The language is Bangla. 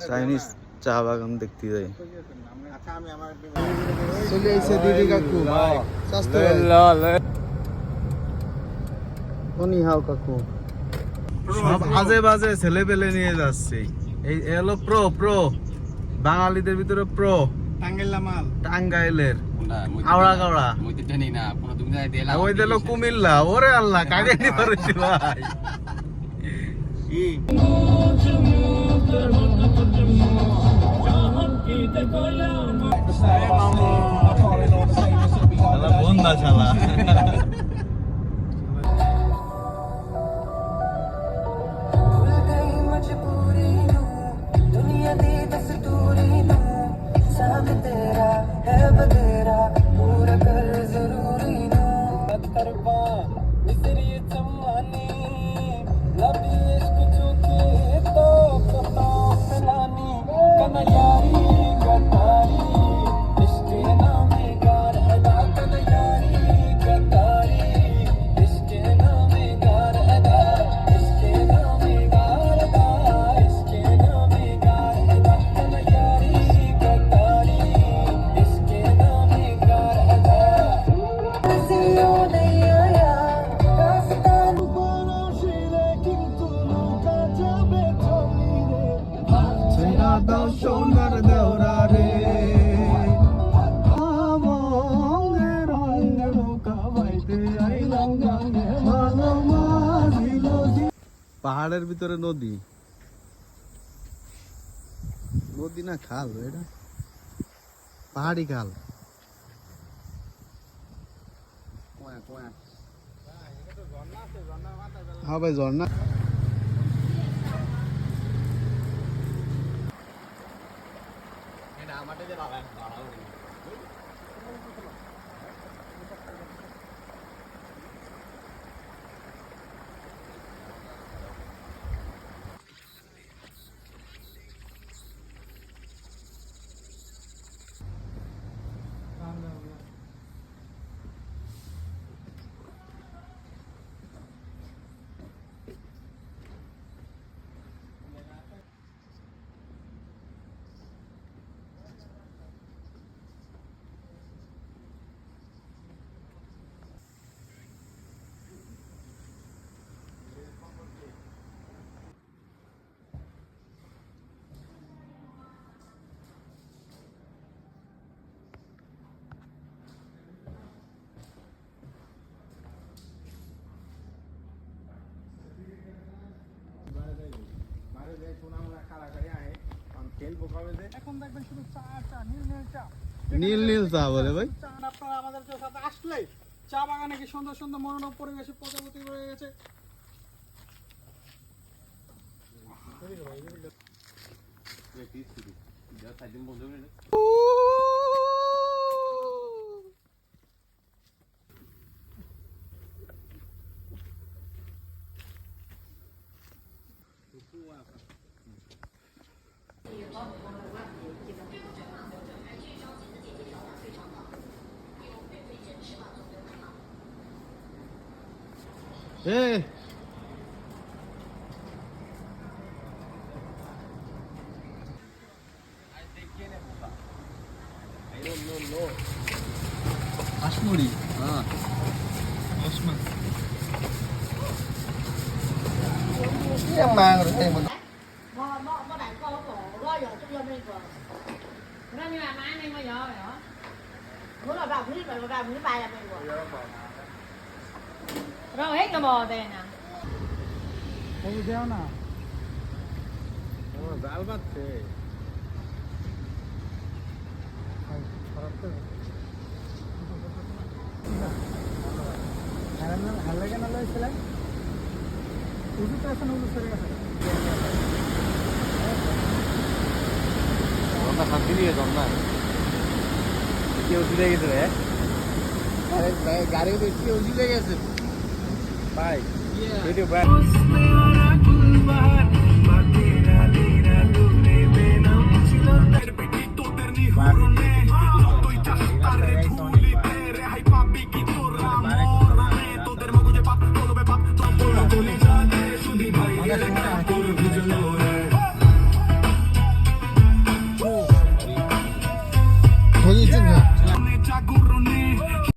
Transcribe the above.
চাইনিজ চা বাগান দেখতে যাই। চলে এসে দিদি কাকু স্বাস্থ্য উনি হাও কাকু সব আজে বাজে ছেলে পেলে নিয়ে যাচ্ছে। এই এলো প্রো প্রো বাঙালিদের ভিতরে প্রো টাঙ্গাইলের আওড়া গাওড়া ওই দিল কুমিল্লা। ওরে আল্লাহ কাকে নি পারছি ভাই। বন্ধা শালা পাহাড়ের ভিতরে নদী নদী না খাল এটা পাহাড়ি খাল। হ্যাঁ ভাই ঝর্ণা নীল নীল চা বলে ভাই। আপনারা আমাদের সাথে আসলে চা বাগানে কি সুন্দর সুন্দর মনোরম পরিবেশে প্রজাপতি রয়ে গেছে। Hey. Asmuri. Ah. Osman. Em mang rồi em rồi hết cái bò đây nè. Ôi đeo nào. জাল বাঁধছে হালকা না লইছিলেন উজু তো এখন উজু করে গেছে আমরা শান্তি নিয়ে যাম না কি উজুলে গেছে রে আরে ভাই গাড়ি দেখছি উজুলে গেছে ভাই ভিডিও ভাই জাগরণে